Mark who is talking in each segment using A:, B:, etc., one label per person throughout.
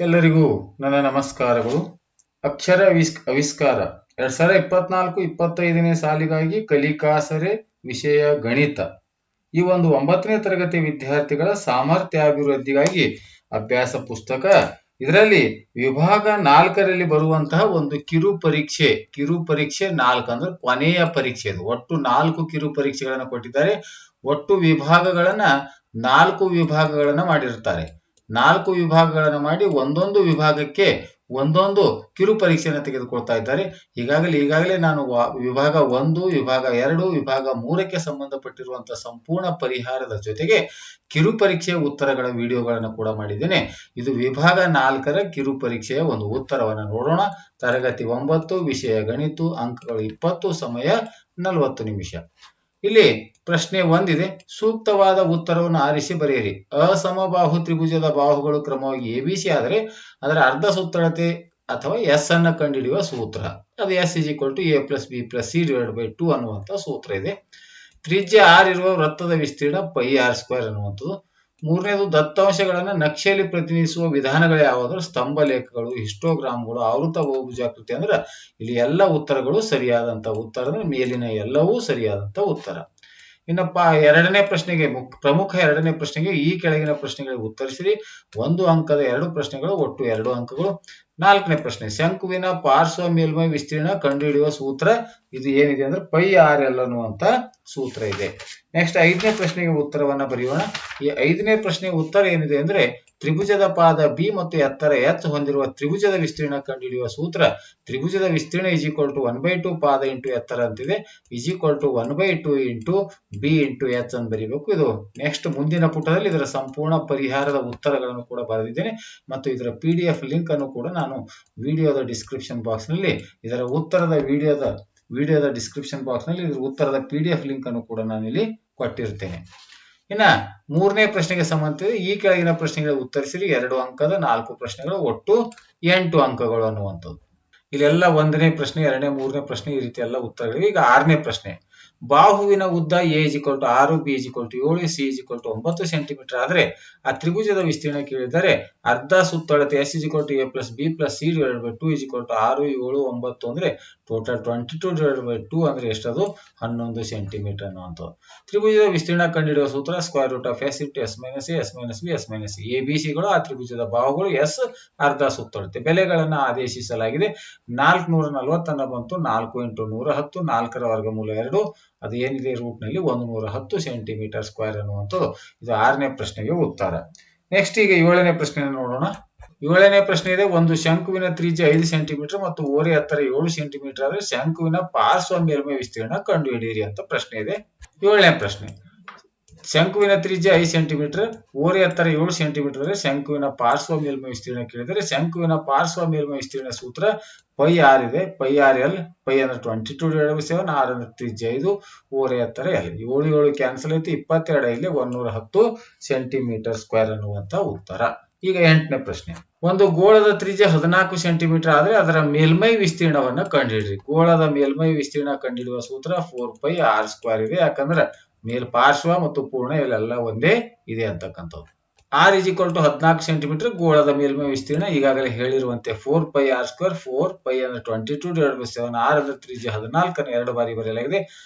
A: ಎಲ್ಲರಿಗೂ ನನ್ನ ನಮಸ್ಕಾರಗಳು. ಅಕ್ಷರ ಆವಿಷ್ಕಾರ 2024-25ನೇ ಸಾಲಿಗಾಗಿ ಕಲಿಕಾಸರೆ ವಿಷಯ ಗಣಿತ. ಈ ಒಂದು 9ನೇ ತರಗತಿ ವಿದ್ಯಾರ್ಥಿಗಳ ಸಾಮರ್ಥ್ಯಾಭಿವೃದ್ಧಿಗಾಗಿ ಅಭ್ಯಾಸ ಪುಸ್ತಕ. ಇದರಲ್ಲಿ ವಿಭಾಗ 4ರಲ್ಲಿ ಬರುವಂತಹ ಒಂದು ಕಿರು ಪರೀಕ್ಷೆ 4 ಅಂದ್ರೆ ಕೊನೆಯ ಪರೀಕ್ಷೆ. ಇದು ಒಟ್ಟು 4 ಕಿರು ಪರೀಕ್ಷೆಗಳನ್ನು ಕೊಟ್ಟಿದ್ದಾರೆ. ಒಟ್ಟು ವಿಭಾಗಗಳನ್ನ 4 ವಿಭಾಗಗಳನ್ನ ಮಾಡಿರ್ತಾರೆ. 4 ವಿಭಾಗಗಳನ್ನು ಮಾಡಿ ಒಂದೊಂದು ವಿಭಾಗಕ್ಕೆ ಒಂದೊಂದು ಕಿರು ಪರೀಕ್ಷೆಯನ್ನು ತೆಗೆದುಕೊಳ್ತಾ ಇದ್ದಾರೆ. ಈಗಾಗಲೇ ನಾನು ವಿಭಾಗ 1, ವಿಭಾಗ 2, ವಿಭಾಗ 3ಕ್ಕೆ ಸಂಬಂಧಪಟ್ಟಿರುವಂತಹ ಸಂಪೂರ್ಣ ಪರಿಹಾರದ ಜೊತೆಗೆ ಕಿರು ಪರೀಕ್ಷೆಯ ಉತ್ತರಗಳ ವಿಡಿಯೋಗಳನ್ನು ಕೂಡ ಮಾಡಿದ್ದೇನೆ. ಇದು ವಿಭಾಗ 4ರ ಕಿರು ಪರೀಕ್ಷೆಯ ಒಂದು ಉತ್ತರವನ್ನು ನೋಡೋಣ. ತರಗತಿ 9 ವಿಷಯ ಗಣಿತ, ಅಂಕಗಳು 20, ಸಮಯ 40 ನಿಮಿಷ. ಇಲ್ಲಿ ಪ್ರಶ್ನೆ 1 ಇದೆ. ಸೂಕ್ತವಾದ ಉತ್ತರವನ್ನು ಆರಿಸಿ ಬರೆಯಿರಿ. ಅಸಮಬಾಹು ತ್ರಿಭುಜದ ಬಾಹುಗಳು ಕ್ರಮವಾಗಿ ABC ಆದರೆ ಅದರ ಅರ್ಧ ಸುತ್ತಳತೆ ಅಥವಾ ಎಸ್ ಅನ್ನ ಕಂಡುಹಿಡಿಯುವ ಸೂತ್ರ. ಅದು S = A + B + C / 2 ಅನ್ನುವಂತ ಸೂತ್ರ ಇದೆ. ತ್ರಿಜ್ಯ R ಇರುವ ವೃತ್ತದ ವಿಸ್ತೀರ್ಣ πr² ಅನ್ನುವಂಥದ್ದು. ಮೂರನೇದು, ದತ್ತಾಂಶಗಳನ್ನು ನಕ್ಷೆಯಲ್ಲಿ ಪ್ರತಿನಿಧಿಸುವ ವಿಧಾನಗಳು ಯಾವುದು? ಸ್ತಂಭ ಲೇಖಗಳು, ಹಿಸ್ಟೋಗ್ರಾಮ್ಗಳು, ಆವೃತ ಬಹುಭುಜಾಕೃತಿ. ಅಂದ್ರೆ ಇಲ್ಲಿ ಎಲ್ಲ ಉತ್ತರಗಳು ಸರಿಯಾದಂತ ಉತ್ತರ. ಮೇಲಿನ ಎಲ್ಲವೂ ಸರಿಯಾದಂತ ಉತ್ತರ. ಇನ್ನಪ್ಪ ಎರಡನೇ ಪ್ರಶ್ನೆಗೆ ಪ್ರಮುಖ ಎರಡನೇ ಪ್ರಶ್ನೆಗೆ ಈ ಕೆಳಗಿನ ಪ್ರಶ್ನೆಗಳಿಗೆ ಉತ್ತರಿಸಿರಿ. 1 ಅಂಕದ 2 ಪ್ರಶ್ನೆಗಳು, ಒಟ್ಟು 2 ಅಂಕಗಳು. 4ನೇ ಪ್ರಶ್ನೆ, ಶಂಕುವಿನ ಪಾರ್ಶ್ವ ಮೇಲ್ಮೈ ವಿಸ್ತೀರ್ಣ ಕಂಡುಹಿಡಿಯುವ ಸೂತ್ರ. ಇದು ಏನಿದೆ ಅಂದ್ರೆ πrl ಅನ್ನುವಂತ ಸೂತ್ರ ಇದೆ. ನೆಕ್ಸ್ಟ್ 5ನೇ ಪ್ರಶ್ನೆಗೆ ಉತ್ತರವನ್ನ ಬರೆಯೋಣ. ಈ 5ನೇ ಪ್ರಶ್ನೆಯ ಉತ್ತರ ಏನಿದೆ ಅಂದ್ರೆ ತ್ರಿಭುಜದ ಪಾದ B ಮತ್ತು ಎತ್ತರ h ಹೊಂದಿರುವ ತ್ರಿಭುಜದ ವಿಸ್ತೀರ್ಣ ಕಂಡುಹಿಡಿಯುವ ಸೂತ್ರ. ತ್ರಿಭುಜದ ವಿಸ್ತೀರ್ಣ = 1/2 ಪಾದ ಇಂಟು ಎತ್ತರ ಅಂತಿದೆ, = 1/2 ಇಂಟು B ಇಂಟು h ಅಂತ ಬರೀಬೇಕು. ಇದು ನೆಕ್ಸ್ಟ್ ಮುಂದಿನ ಪುಟದಲ್ಲಿ ಇದರ ಸಂಪೂರ್ಣ ಪರಿಹಾರದ ಉತ್ತರಗಳನ್ನು ಕೂಡ ಬರೆದಿದ್ದೇನೆ ಮತ್ತು ಇದರ PDF ಲಿಂಕ್ ಅನ್ನು ಕೂಡ ನಾನು ವಿಡಿಯೋದ ಡಿಸ್ಕ್ರಿಪ್ಷನ್ ಬಾಕ್ಸ್ ನಲ್ಲಿ ಇದರ ಉತ್ತರದ ವಿಡಿಯೋದ ಡಿಸ್ಕ್ರಿಪ್ಷನ್ ಬಾಕ್ಸ್ ನಲ್ಲಿ ಇದರ ಉತ್ತರದ PDF ಲಿಂಕ್ ಅನ್ನು ಕೂಡ ನಾನು ಇಲ್ಲಿ ಕೊಟ್ಟಿರ್ತೇನೆ. ಇನ್ನ 3ನೇ ಪ್ರಶ್ನೆಗೆ ಸಂಬಂಧಿಸಿದ ಈ ಕೆಳಗಿನ ಪ್ರಶ್ನೆಗಳಿಗೆ ಉತ್ತರಿಸಿರಿ. 2 ಅಂಕದ 4 ಪ್ರಶ್ನೆಗಳು, ಒಟ್ಟು 8 ಅಂಕಗಳು ಅನ್ನುವಂಥದ್ದು. ಇಲ್ಲೆಲ್ಲ 1ನೇ ಪ್ರಶ್ನೆ, 2ನೇ, 3ನೇ ಪ್ರಶ್ನೆ ಈ ರೀತಿ ಎಲ್ಲ ಉತ್ತರಗಳಿವೆ. ಈಗ 6ನೇ ಪ್ರಶ್ನೆ, ಬಾಹುವಿನ ಉದ್ದ A = 6, B = 7, C = 9 ಸೆಂಟಿಮೀಟರ್ ಆದರೆ ಆ ತ್ರಿಭುಜದ ವಿಸ್ತೀರ್ಣ ಕೇಳಿದರೆ ಅರ್ಧ ಸುತ್ತಳತೆ S = A + B + C / 2 = 6, 7, 9 ಅಂದ್ರೆ ಟೋಟಲ್ 22 / 2 ಅಂದ್ರೆ ಎಷ್ಟದು? 11 ಸೆಂಟಿಮೀಟರ್ ಅನ್ನುವಂಥದ್ದು. ತ್ರಿಭುಜದ ವಿಸ್ತೀರ್ಣ ಕಂಡುಹಿಡಿಯುವ ಸೂತ್ರ √S × S - A, S - B, S - C. ABCಗಳು ಆ ತ್ರಿಭುಜದ ಬಾಹುಗಳು, S ಅರ್ಧ ಸುತ್ತಳತೆ. ಬೆಲೆಗಳನ್ನು ಆದೇಶಿಸಲಾಗಿದೆ. 440 ಅನ್ನ ಬಂತು. 4 × 110, 4ರ ವರ್ಗಮೂಲ 2, ಅದು ಏನಿದೆ ರೂಟ್ ನಲ್ಲಿ 110 ಸೆಂಟಿಮೀಟರ್ ಸ್ಕ್ವೇರ್ ಅನ್ನುವಂಥದ್ದು. ಇದು 6ನೇ ಪ್ರಶ್ನೆಗೆ ಉತ್ತರ. ನೆಕ್ಸ್ಟ್ ಈಗ 7ನೇ ಪ್ರಶ್ನೆ ನೋಡೋಣ. 7ನೇ ಪ್ರಶ್ನೆ ಇದೆ. ಒಂದು ಶಂಕುವಿನ ತ್ರಿಜ್ಯ 5 ಸೆಂಟಿಮೀಟರ್ ಮತ್ತು ಓರೆ ಎತ್ತರ 7 ಸೆಂಟಿಮೀಟರ್ ಆದರೆ ಶಂಕುವಿನ ಪಾರ್ಶ್ವ ಮೇಲ್ಮೈ ವಿಸ್ತೀರ್ಣ ಕಂಡುಹಿಡಿಯಿರಿ ಅಂತ ಪ್ರಶ್ನೆ ಇದೆ. 7ನೇ ಪ್ರಶ್ನೆ, ಶಂಕುವಿನ ತ್ರಿಜ್ಯ 5 ಸೆಂಟಿಮೀಟರ್, ಓರೆ ಎತ್ತರ 7 ಸೆಂಟಿಮೀಟರ್ ಅಂದರೆ ಶಂಕುವಿನ ಪಾರ್ಶ್ವ ಮೇಲ್ಮೈ ವಿಸ್ತೀರ್ಣ ಕೇಳಿದರೆ ಶಂಕುವಿನ ಪಾರ್ಶ್ವ ಮೇಲ್ಮೈ ವಿಸ್ತೀರ್ಣ ಸೂತ್ರ πr ಇದೆ. πrl, π ಅಂದ್ರೆ 22/7, r ಅಂದ್ರೆ ತ್ರಿಜ್ಯ 5, ಓರೆ ಎತ್ತರ l. 7 7 ಕ್ಯಾನ್ಸಲ್ ಐತಿ, 22 ಇಲ್ಲಿ 110 ಸೆಂಟಿಮೀಟರ್ ಸ್ಕ್ವೇರ್ ಅನ್ನುವಂತ ಉತ್ತರ. ಈಗ 8ನೇ ಪ್ರಶ್ನೆ, ಒಂದು ಗೋಳದ ತ್ರಿಜ್ಯ 14 ಸೆಂಟಿಮೀಟರ್ ಆದರೆ ಅದರ ಮೇಲ್ಮೈ ವಿಸ್ತೀರ್ಣವನ್ನ ಕಂಡುಹಿಡಿಯಿರಿ. ಗೋಳದ ಮೇಲ್ಮೈ ವಿಸ್ತೀರ್ಣ ಕಂಡುಹಿಡಿಯುವ ಸೂತ್ರ 4πr² ಇದೆ. ಯಾಕಂದ್ರೆ ಮೇಲ್ಪಾರ್ಶ್ವ ಮತ್ತು ಪೂರ್ಣ ಇಲ್ಲೆಲ್ಲ ಒಂದೇ ಇದೆ ಅಂತಕ್ಕಂಥದ್ದು. r = 14 ಸೆಂಟಿಮೀಟರ್ ಗೋಳದ ಮೇಲ್ಮೈ ವಿಸ್ತೀರ್ಣ ಈಗಾಗಲೇ ಹೇಳಿರುವಂತೆ 4πr². 4π ಅಂದ್ರೆ 22/7, r ಅಂದ್ರೆ ತ್ರಿಜ್ಯ 14 ಅನ್ನು 2 ಬಾರಿ ಬರೆಯಲಾಗಿದೆ.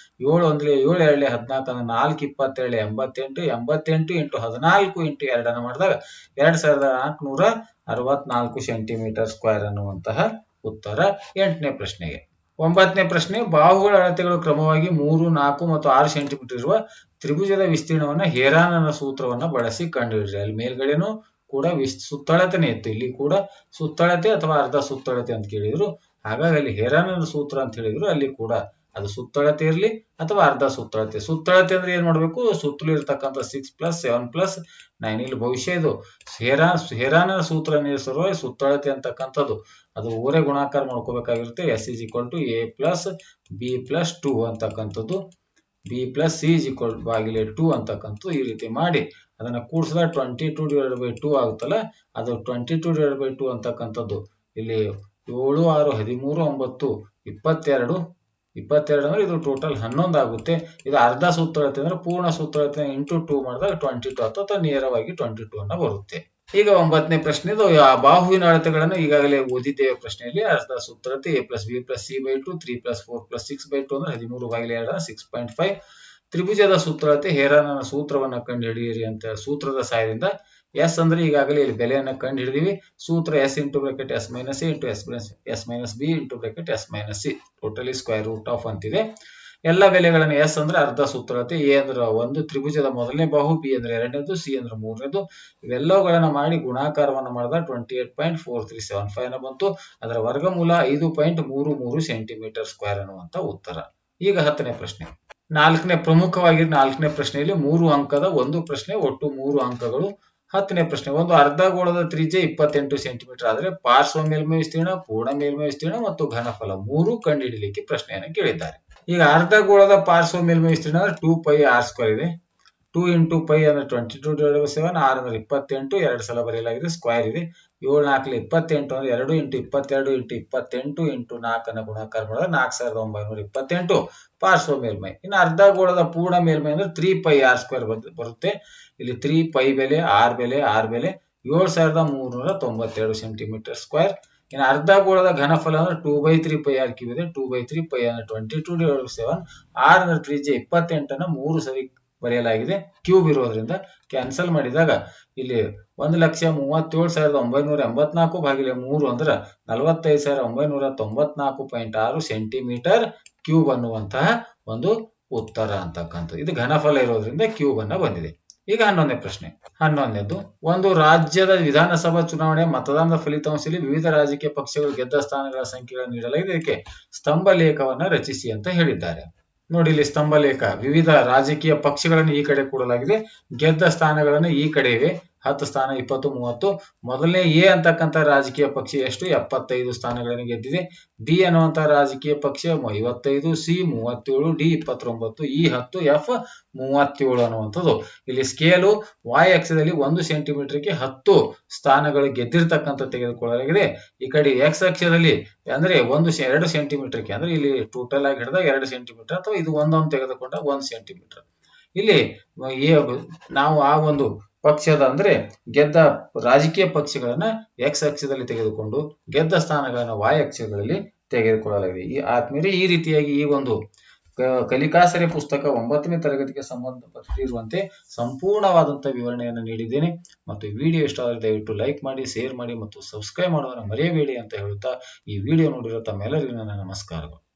A: 7 1 7 2 14 4 22 88, 88 × 14 × 2 ಅನ್ನು ಮಾಡಿದಾಗ 2464 ಸೆಂಟಿಮೀಟರ್ ಸ್ಕ್ವೇರ್ ಅನ್ನುವಂತಹ ಉತ್ತರ 8ನೇ ಪ್ರಶ್ನೆಗೆ. 9ನೇ ಪ್ರಶ್ನೆ, ಬಾಹುಗಳ ಅಳತೆಗಳು ಕ್ರಮವಾಗಿ 3, 4 ಮತ್ತು 6 ಸೆಂಟಿಮೀಟರ್ ಇರುವ ತ್ರಿಭುಜದ ವಿಸ್ತೀರ್ಣವನ್ನ ಹೇರಾನನ ಸೂತ್ರವನ್ನ ಬಳಸಿ ಕಂಡುಹಿಡಿಯಿರಿ. ಅಲ್ಲಿ ಮೇಲ್ಗಡೆನೂ ಕೂಡ ಸುತ್ತಳತೆನೇ ಇತ್ತು, ಇಲ್ಲಿ ಕೂಡ ಸುತ್ತಳತೆ ಅಥವಾ ಅರ್ಧ ಸುತ್ತಳತೆ ಅಂತ ಕೇಳಿದ್ರು. ಹಾಗಾಗಿ ಅಲ್ಲಿ ಹೇರಾನನ ಸೂತ್ರ ಅಂತ ಹೇಳಿದ್ರು, ಅಲ್ಲಿ ಕೂಡ ಅದು ಸುತ್ತಳತೆ ಇರಲಿ ಅಥವಾ ಅರ್ಧ ಸುತ್ತಳತೆ. ಸುತ್ತಳತೆ ಅಂದ್ರೆ ಏನ್ ಮಾಡ್ಬೇಕು? ಸುತ್ತಲೂ ಇರ್ತಕ್ಕಂಥ 6 + 7 + 9. ಇಲ್ಲಿ ಭವಿಷ್ಯ ಇದು ಹೇರಾನನ ಸೂತ್ರ ಸಲುವಾಗಿ ಸುತ್ತಳತೆ ಅಂತಕ್ಕಂಥದ್ದು ಅದು ಓರೆ ಗುಣಾಕಾರ ಮಾಡ್ಕೋಬೇಕಾಗಿರುತ್ತೆ. S = A + B + 2 ಅಂತಕ್ಕಂಥದ್ದು, B + C / 2 ಅಂತಕ್ಕಂಥದ್ದು. ಈ ರೀತಿ ಮಾಡಿ ಅದನ್ನ ಕೂಡಿಸಿದಾಗ 22/2 ಆಗುತ್ತಲ್ಲ, ಅದು 22/2 ಅಂತಕ್ಕಂಥದ್ದು ಇಲ್ಲಿ 7 6 13 9 22 ಅಂದ್ರೆ ಇದು ಟೋಟಲ್ 11 ಆಗುತ್ತೆ. ಇದು ಅರ್ಧ ಸುತ್ತಳತೆ ಅಂದ್ರೆ ಪೂರ್ಣ ಸುತ್ತಳತೆ ಇಂಟು 2 ಮಾಡಿದಾಗ 22 ಅಥವಾ ನೇರವಾಗಿ 22 ಅನ್ನ ಬರುತ್ತೆ. ಈಗ 9ನೇ ಪ್ರಶ್ನೆದು ಆ ಬಾಹುವಿನ ಅಳತೆಗಳನ್ನು ಈಗಾಗಲೇ ಓದಿದ್ದೇವೆ ಪ್ರಶ್ನೆಯಲ್ಲಿ. ಅರ್ಧ ಸೂತ್ರತೆ a+b+c/2 3+4+6/2 ಅಂದ್ರೆ 13/2 6.5. ತ್ರಿಭುಜದ ಸೂತ್ರತೆ ಹೇರಾನನ ಸೂತ್ರವನ್ನ ಕಂಡುಹಿಡಿಯಿರಿ ಅಂತ ಸೂತ್ರದ ಸಹಾಯದಿಂದ ಎಸ್ ಅಂದ್ರೆ ಈಗಾಗಲೇ ಇಲ್ಲಿ ಬೆಲೆಯನ್ನು ಕಂಡು ಹಿಡಿದಿವಿ. ಸೂತ್ರ s into bracket s minus a into s minus b into bracket s minus c totally square root of ಅಂತಿದೆ. ಎಲ್ಲ ಬೆಲೆಗಳನ್ನು ಎಸ್ ಅಂದ್ರೆ ಅರ್ಧ ಸೂತ್ರತೆ, ಎ ಅಂದ್ರೆ ಒಂದು ತ್ರಿಭುಜದ ಮೊದಲನೇ ಬಾಹು, ಬಿ ಅಂದ್ರೆ ಎರಡನೇದು, ಸಿ ಅಂದ್ರೆ ಮೂರನೇದು, ಇವೆಲ್ಲವುಗಳನ್ನ ಮಾಡಿ ಗುಣಾಕಾರವನ್ನು ಮಾಡಿದ 28.4375 ಬಂತು. ಅದರ ವರ್ಗಮೂಲ 5.33 ಸೆಂಟಿಮೀಟರ್ ಸ್ಕ್ವೇರ್ ಅನ್ನುವಂತ ಉತ್ತರ. ಈಗ 10ನೇ ಪ್ರಶ್ನೆ. ಪ್ರಮುಖವಾಗಿ 4ನೇ ಪ್ರಶ್ನೆಯಲ್ಲಿ 3 ಅಂಕದ ಒಂದು ಪ್ರಶ್ನೆ, ಒಟ್ಟು 3 ಅಂಕಗಳು. 10ನೇ ಪ್ರಶ್ನೆ. ಒಂದು ಅರ್ಧಗೋಳದ ತ್ರಿಜ್ಯ 28 ಸೆಂಟಿಮೀಟರ್ ಆದರೆ ಪಾರ್ಶ್ವ ಮೇಲ್ಮೈ ವಿಸ್ತೀರ್ಣ, ಪೂರ್ಣ ಮೇಲ್ಮೈ ವಿಸ್ತೀರ್ಣ ಮತ್ತು ಘನಫಲ 3 ಕಂಡುಹಿಡಿಯಲಿಕ್ಕೆ ಪ್ರಶ್ನೆಯನ್ನು ಕೇಳಿದ್ದಾರೆ. ಈಗ ಅರ್ಧಗೋಳದ ಪಾರ್ಶ್ವ ಮೇಲ್ಮೈ ವಿಸ್ತೀರ್ಣ 2πr² ಇದೆ. 2 ಇಂಟು ಪೈ ಅಂದ್ರೆ 22/7, r ಅಂದ್ರೆ 28, 2 ಸಲ ಬರೆಯಲಾಗಿದೆ, ಸ್ಕ್ವೇರ್ ಇದೆ. 7 4 28 ಅಂದ್ರೆ 2 ಇಂಟು 22 ಇಂಟು 28 ಇಂಟು 4 ಅನ್ನು ಗುಣಾಕಾರ ಮಾಡಿದ್ರೆ 4928 ಪಾರ್ಶ್ವ ಮೇಲ್ಮೈ. ಇನ್ನು ಅರ್ಧಗೋಳದ ಪೂರ್ಣ ಮೇಲ್ಮೈ ಅಂದ್ರೆ 3πr² ಬರುತ್ತೆ. ಇಲ್ಲಿ 3π ಬೆಲೆ, r ಬೆಲೆ 7392 ಸೆಂಟಿಮೀಟರ್ ಸ್ಕ್ವೇರ್. ಇನ್ನು ಅರ್ಧಗೋಳದ ಘನಫಲ ಅಂದ್ರೆ 2/3πr³ ಇದೆ. 2/3π ಅಂದ್ರೆ 22/7, r ಅಂದ್ರೆ ತ್ರಿಜ್ಯ 28 ಅನ್ನ 3 ಸರಿ ಬರೆಯಲಾಗಿದೆ. ಕ್ಯೂಬ್ ಇರೋದ್ರಿಂದ ಕ್ಯಾನ್ಸಲ್ ಮಾಡಿದಾಗ ಇಲ್ಲಿ 1,37,984 ಭಾಗಿಲೆ 3 ಅಂದ್ರೆ 45,994.6 ಸೆಂಟಿಮೀಟರ್ ಕ್ಯೂಬ್ ಅನ್ನುವಂತಹ ಒಂದು ಉತ್ತರ ಅಂತಕ್ಕಂಥದ್ದು. ಇದು ಘನಫಲ ಇರೋದ್ರಿಂದ ಕ್ಯೂಬ್ ಅನ್ನ ಬಂದಿದೆ. ಈಗ 11ನೇ ಪ್ರಶ್ನೆ. 11ನೇದು, ಒಂದು ರಾಜ್ಯದ ವಿಧಾನಸಭಾ ಚುನಾವಣೆ ಮತದಾನದ ಫಲಿತಾಂಶದಲ್ಲಿ ವಿವಿಧ ರಾಜಕೀಯ ಪಕ್ಷಗಳು ಗೆದ್ದ ಸ್ಥಾನಗಳ ಸಂಖ್ಯೆಗಳನ್ನು ನೀಡಲಾಗಿದೆ. ಇದಕ್ಕೆ ಸ್ತಂಭ ಲೇಖವನ್ನ ರಚಿಸಿ ಅಂತ ಹೇಳಿದ್ದಾರೆ. ನೋಡಿ, ಇಲ್ಲಿ ಸ್ತಂಭ ಲೇಖ ವಿವಿಧ ರಾಜಕೀಯ ಪಕ್ಷಗಳನ್ನು ಈ ಕಡೆ ಕೊಡಲಾಗಿದೆ, ಗೆದ್ದ ಸ್ಥಾನಗಳನ್ನು ಈ ಕಡೆ ಇವೆ. 10 ಸ್ಥಾನ 20 30. ಮೊದಲನೇ ಎ ಅಂತಕ್ಕಂಥ ರಾಜಕೀಯ ಪಕ್ಷ ಎಷ್ಟು 75 ಸ್ಥಾನಗಳನ್ನು ಗೆದ್ದಿದೆ. ಡಿ ಅನ್ನುವಂತಹ ರಾಜಕೀಯ ಪಕ್ಷ 55, ಸಿ 37, ಡಿ 29, ಇ 10, ಎಫ್ 37 ಅನ್ನುವಂಥದ್ದು. ಇಲ್ಲಿ ಸ್ಕೇಲು ವಾಯ್ ಅಕ್ಷದಲ್ಲಿ 1 ಸೆಂಟಿಮೀಟರ್ಗೆ 10 ಸ್ಥಾನಗಳು ಗೆದ್ದಿರ್ತಕ್ಕಂಥ ತೆಗೆದುಕೊಳ್ಳಲಾಗಿದೆ. ಈ ಕಡೆ ಎಕ್ಸ್ ಅಕ್ಷದಲ್ಲಿ ಅಂದ್ರೆ 2 ಸೆಂಟಿಮೀಟರ್ಗೆ ಅಂದ್ರೆ ಇಲ್ಲಿ ಟೋಟಲ್ ಆಗಿ ಹಿಡಿದಾಗ 2 ಸೆಂಟಿಮೀಟರ್ ಅಥವಾ ಇದು ಒಂದೊಂದು ತೆಗೆದುಕೊಂಡ 1 ಸೆಂಟಿಮೀಟರ್. ಇಲ್ಲಿ ನಾವು ಆ ಒಂದು ಪಕ್ಷದ ಅಂದ್ರೆ ಗೆದ್ದ ರಾಜಕೀಯ ಪಕ್ಷಗಳನ್ನ ಎಕ್ಸ್ ಅಕ್ಷದಲ್ಲಿ ತೆಗೆದುಕೊಂಡು ಗೆದ್ದ ಸ್ಥಾನಗಳನ್ನ ವಾಯ್ ಅಕ್ಷಗಳಲ್ಲಿ ತೆಗೆದುಕೊಳ್ಳಲಾಗಿದೆ. ಆದ್ಮೇಲೆ ಈ ರೀತಿಯಾಗಿ ಈ ಒಂದು ಕಲಿಕಾಸರೆ ಪುಸ್ತಕ 9ನೇ ತರಗತಿಗೆ ಸಂಬಂಧಪಟ್ಟಿರುವಂತೆ ಸಂಪೂರ್ಣವಾದಂತಹ ವಿವರಣೆಯನ್ನು ನೀಡಿದ್ದೇನೆ. ಮತ್ತು ಈ ವಿಡಿಯೋ ಇಷ್ಟ ಆದರೆ ದಯವಿಟ್ಟು ಲೈಕ್ ಮಾಡಿ, ಶೇರ್ ಮಾಡಿ ಮತ್ತು ಸಬ್ಸ್ಕ್ರೈಬ್ ಮಾಡೋದನ್ನು ಮರೆಯಬೇಡಿ ಅಂತ ಹೇಳುತ್ತಾ ಈ ವಿಡಿಯೋ ನೋಡಿರೋ ತಮ್ಮೆಲ್ಲರಿಗೂ ನನ್ನ ನಮಸ್ಕಾರಗಳು.